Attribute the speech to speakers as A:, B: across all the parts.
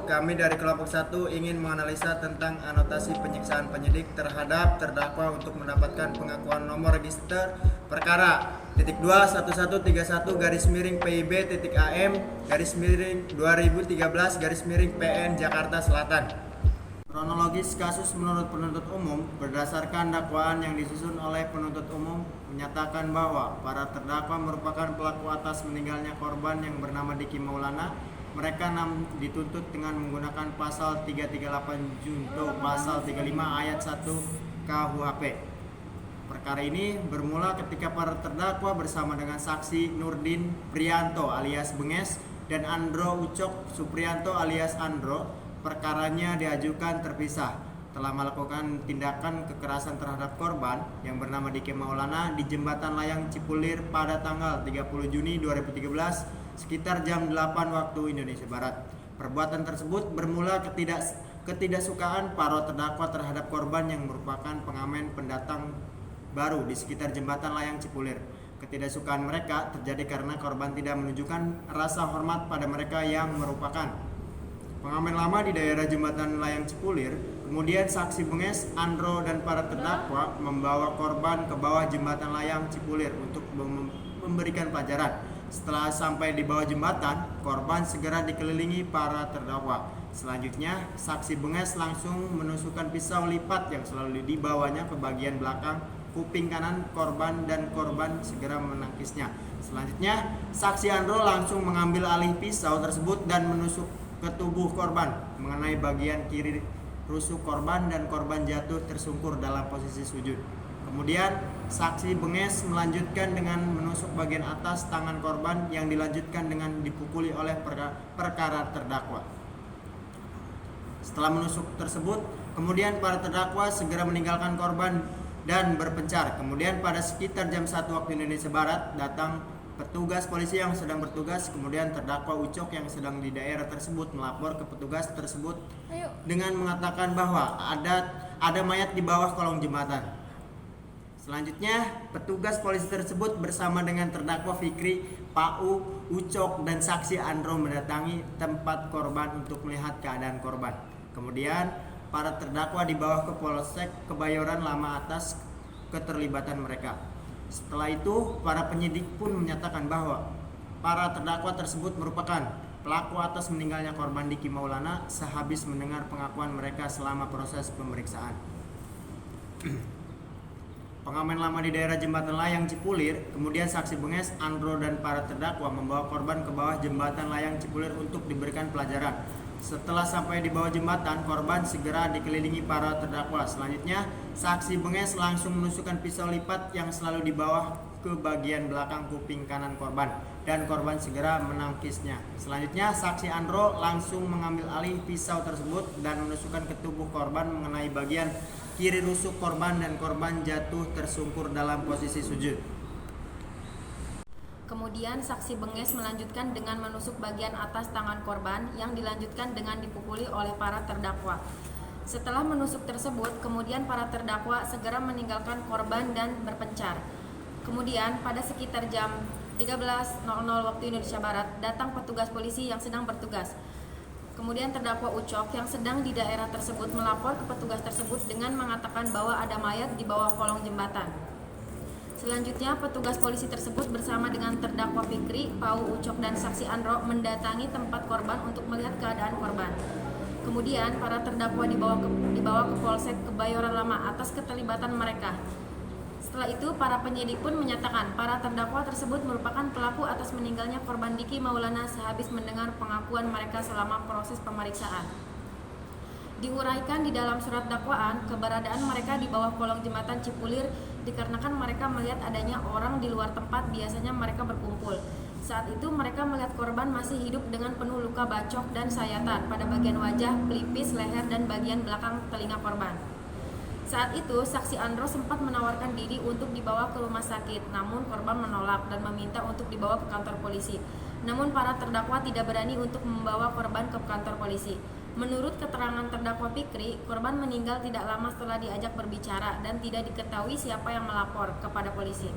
A: kami dari kelompok 1 ingin menganalisa tentang anotasi penyiksaan penyidik terhadap terdakwa untuk mendapatkan pengakuan nomor register perkara .211.1.PIB.AM/2013/PN Jakarta Selatan. Kronologis kasus menurut penuntut umum berdasarkan dakwaan yang disusun oleh penuntut umum menyatakan bahwa para terdakwa merupakan pelaku atas meninggalnya korban yang bernama Diki Maulana. Mereka dituntut dengan menggunakan pasal 338 junto pasal 35 ayat 1 KUHP. Perkara ini bermula ketika para terdakwa bersama dengan saksi Nurdin Prianto alias Benges dan Andro Ucok Suprianto alias Andro, perkaranya diajukan terpisah telah melakukan tindakan kekerasan terhadap korban yang bernama Diki Maulana di Jembatan Layang Cipulir pada tanggal 30 Juni 2013 sekitar jam 8 waktu Indonesia Barat. Perbuatan tersebut bermula ketidaksukaan para terdakwa terhadap korban yang merupakan pengamen pendatang baru di sekitar Jembatan Layang Cipulir. Ketidaksukaan mereka terjadi karena korban tidak menunjukkan rasa hormat pada mereka yang merupakan pengamen lama di daerah Jembatan Layang Cipulir. Kemudian saksi Benges, Andro, dan para terdakwa membawa korban ke bawah Jembatan Layang Cipulir untuk memberikan pelajaran. Setelah sampai di bawah jembatan, korban segera dikelilingi para terdakwa. Selanjutnya, saksi Benges langsung menusukkan pisau lipat yang selalu dibawanya ke bagian belakang kuping kanan korban dan korban segera menangkisnya. Selanjutnya, saksi Andro langsung mengambil alih pisau tersebut dan menusuk ke tubuh korban mengenai bagian kiri rusuk korban dan korban jatuh tersungkur dalam posisi sujud. Kemudian saksi Benges melanjutkan dengan menusuk bagian atas tangan korban yang dilanjutkan dengan dipukuli oleh perkara terdakwa. Setelah menusuk tersebut, kemudian para terdakwa segera meninggalkan korban dan berpencar. Kemudian pada sekitar jam 1 waktu Indonesia Barat datang petugas polisi yang sedang bertugas. Kemudian terdakwa Ucok yang sedang di daerah tersebut melapor ke petugas tersebut dengan mengatakan bahwa ada mayat di bawah kolong jembatan. Selanjutnya, petugas polisi tersebut bersama dengan terdakwa Fikri, Pau, Ucok, dan saksi Andro mendatangi tempat korban untuk melihat keadaan korban. Kemudian, para terdakwa dibawa ke Polsek Kebayoran Lama atas keterlibatan mereka. Setelah itu, para penyidik pun menyatakan bahwa para terdakwa tersebut merupakan pelaku atas meninggalnya korban Diki Maulana sehabis mendengar pengakuan mereka selama proses pemeriksaan. Pengamen lama di daerah Jembatan Layang Cipulir, kemudian saksi Benges, Andro, dan para terdakwa membawa korban ke bawah Jembatan Layang Cipulir untuk diberikan pelajaran. Setelah sampai di bawah jembatan, korban segera dikelilingi para terdakwa. Selanjutnya, saksi Benges langsung menusukkan pisau lipat yang selalu di bawah ke bagian belakang kuping kanan korban, dan korban segera menangkisnya. Selanjutnya, saksi Andro langsung mengambil alih pisau tersebut dan menusukkan ke tubuh korban mengenai bagian kiri rusuk korban dan korban jatuh tersungkur dalam posisi sujud.
B: Kemudian saksi Benges melanjutkan dengan menusuk bagian atas tangan korban yang dilanjutkan dengan dipukuli oleh para terdakwa. Setelah menusuk tersebut, kemudian para terdakwa segera meninggalkan korban dan berpencar. Kemudian pada sekitar jam 13.00 waktu Indonesia Barat datang petugas polisi yang sedang bertugas. Kemudian terdakwa Ucok yang sedang di daerah tersebut melapor ke petugas tersebut dengan mengatakan bahwa ada mayat di bawah kolong jembatan. Selanjutnya petugas polisi tersebut bersama dengan terdakwa Fikri, Pau, Ucok, dan saksi Andro mendatangi tempat korban untuk melihat keadaan korban. Kemudian para terdakwa dibawa ke Polsek Kebayoran Lama atas keterlibatan mereka. Setelah itu, para penyidik pun menyatakan para terdakwa tersebut merupakan pelaku atas meninggalnya korban Diki Maulana sehabis mendengar pengakuan mereka selama proses pemeriksaan. Diuraikan di dalam surat dakwaan, keberadaan mereka di bawah kolong jembatan Cipulir dikarenakan mereka melihat adanya orang di luar tempat biasanya mereka berkumpul. Saat itu mereka melihat korban masih hidup dengan penuh luka bacok dan sayatan pada bagian wajah, pelipis, leher, dan bagian belakang telinga korban. Saat itu, saksi Andro sempat menawarkan diri untuk dibawa ke rumah sakit, namun korban menolak dan meminta untuk dibawa ke kantor polisi. Namun para terdakwa tidak berani untuk membawa korban ke kantor polisi. Menurut keterangan terdakwa Fikri, korban meninggal tidak lama setelah diajak berbicara dan tidak diketahui siapa yang melapor kepada polisi.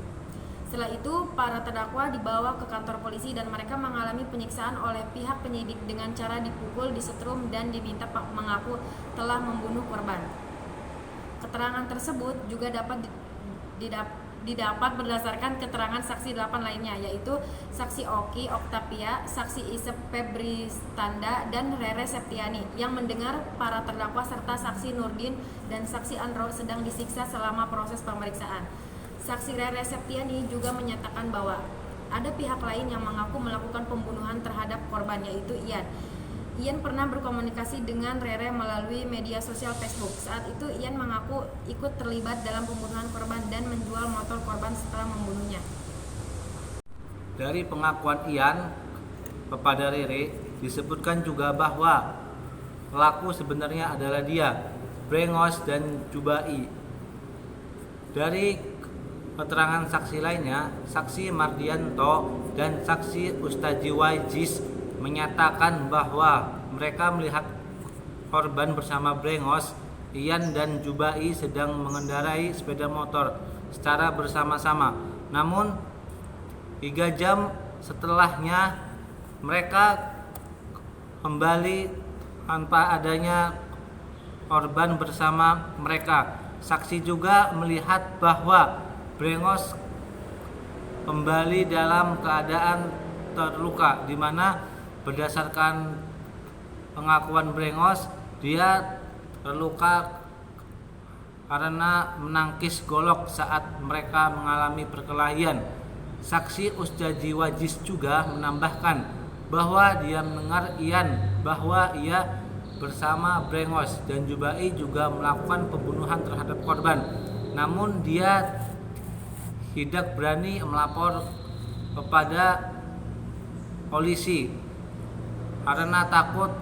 B: Setelah itu, para terdakwa dibawa ke kantor polisi dan mereka mengalami penyiksaan oleh pihak penyidik dengan cara dipukul, disetrum, dan diminta mengaku telah membunuh korban. Keterangan tersebut juga dapat didapat berdasarkan keterangan saksi 8 lainnya, yaitu saksi Oki Oktavia, saksi Isep Febristanda, dan Rere Septiani yang mendengar para terdakwa serta saksi Nurdin dan saksi Andro sedang disiksa selama proses pemeriksaan. Saksi Rere Septiani juga menyatakan bahwa ada pihak lain yang mengaku melakukan pembunuhan terhadap korban, yaitu Ian. Ian pernah berkomunikasi dengan Rere melalui media sosial Facebook. Saat itu Ian mengaku ikut terlibat dalam pembunuhan korban dan menjual motor korban setelah membunuhnya.
C: Dari pengakuan Ian kepada Rere disebutkan juga bahwa pelaku sebenarnya adalah dia, Brengos dan Jubai. Dari keterangan saksi lainnya, saksi Mardianto dan saksi Ustaji Wajis menyatakan bahwa mereka melihat korban bersama Brengos, Ian dan Jubai sedang mengendarai sepeda motor secara bersama-sama. Namun 3 jam setelahnya mereka kembali tanpa adanya korban bersama mereka. Saksi juga melihat bahwa Brengos kembali dalam keadaan terluka, di mana berdasarkan pengakuan Brengos, dia terluka karena menangkis golok saat mereka mengalami perkelahian. Saksi Ustaji Wajis juga menambahkan bahwa dia mendengar Ian bahwa ia bersama Brengos dan Jubai juga melakukan pembunuhan terhadap korban. Namun dia tidak berani melapor kepada polisi karena takut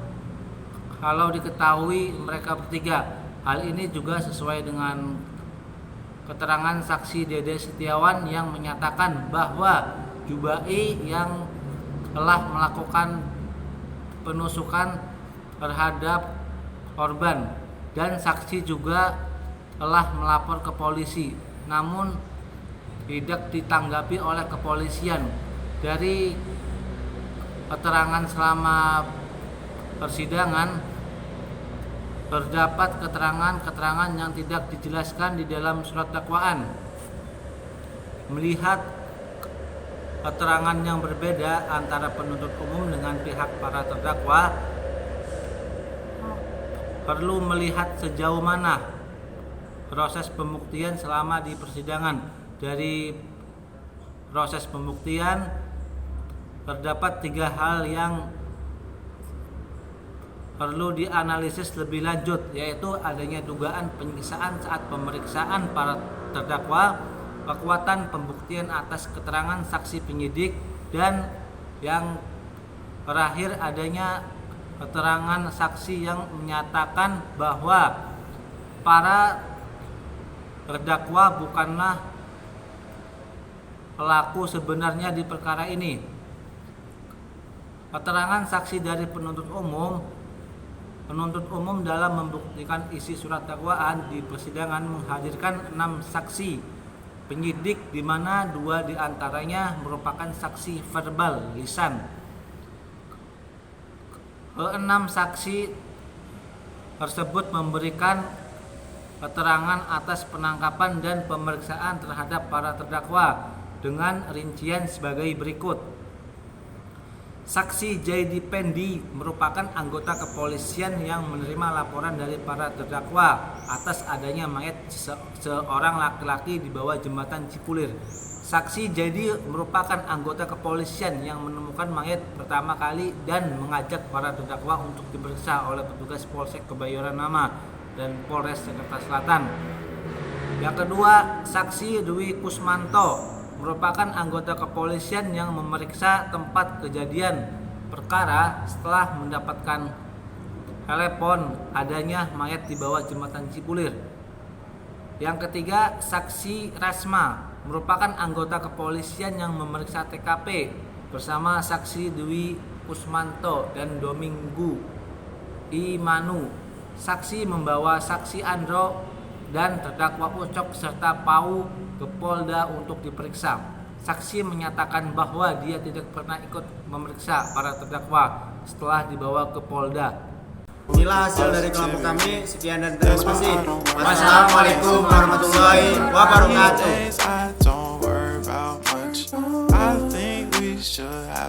C: kalau diketahui mereka bertiga. Hal ini juga sesuai dengan keterangan saksi Dede Setiawan yang menyatakan bahwa Jubai yang telah melakukan penusukan terhadap korban dan saksi juga telah melapor ke polisi, namun tidak ditanggapi oleh kepolisian. Dari keterangan selama persidangan terdapat keterangan yang tidak dijelaskan di dalam surat dakwaan. Melihat keterangan yang berbeda antara penuntut umum dengan pihak para terdakwa, perlu melihat sejauh mana proses pembuktian selama di persidangan. Dari proses pembuktian terdapat 3 hal yang perlu dianalisis lebih lanjut, yaitu adanya dugaan penyiksaan saat pemeriksaan para terdakwa, kekuatan pembuktian atas keterangan saksi penyidik, dan yang terakhir adanya keterangan saksi yang menyatakan bahwa para terdakwa bukanlah pelaku sebenarnya di perkara ini. Keterangan saksi dari penuntut umum dalam membuktikan isi surat dakwaan di persidangan menghadirkan 6 saksi penyidik, di mana 2 diantaranya merupakan saksi verbal lisan. 6 saksi tersebut memberikan keterangan atas penangkapan dan pemeriksaan terhadap para terdakwa dengan rincian sebagai berikut. Saksi Jaidi Pendi merupakan anggota kepolisian yang menerima laporan dari para terdakwa atas adanya mayat seorang laki-laki di bawah jembatan Cipulir. Saksi Jaidi merupakan anggota kepolisian yang menemukan mayat pertama kali dan mengajak para terdakwa untuk diperiksa oleh petugas Polsek Kebayoran Lama dan Polres Jakarta Selatan. Yang kedua, saksi Dwi Kusmanto merupakan anggota kepolisian yang memeriksa tempat kejadian perkara setelah mendapatkan telepon adanya mayat di bawah jembatan Cipulir. Yang ketiga, saksi Rasma merupakan anggota kepolisian yang memeriksa TKP bersama saksi Dwi Kusmanto dan Domingu Imanu. Saksi membawa saksi Andro dan terdakwa Ucok serta Pau ke Polda untuk diperiksa. Saksi menyatakan bahwa dia tidak pernah ikut memeriksa para terdakwa setelah dibawa ke Polda.
A: Inilah hasil dari kelompok kami. Sekian dan terima kasih. Wassalamualaikum warahmatullahi wabarakatuh.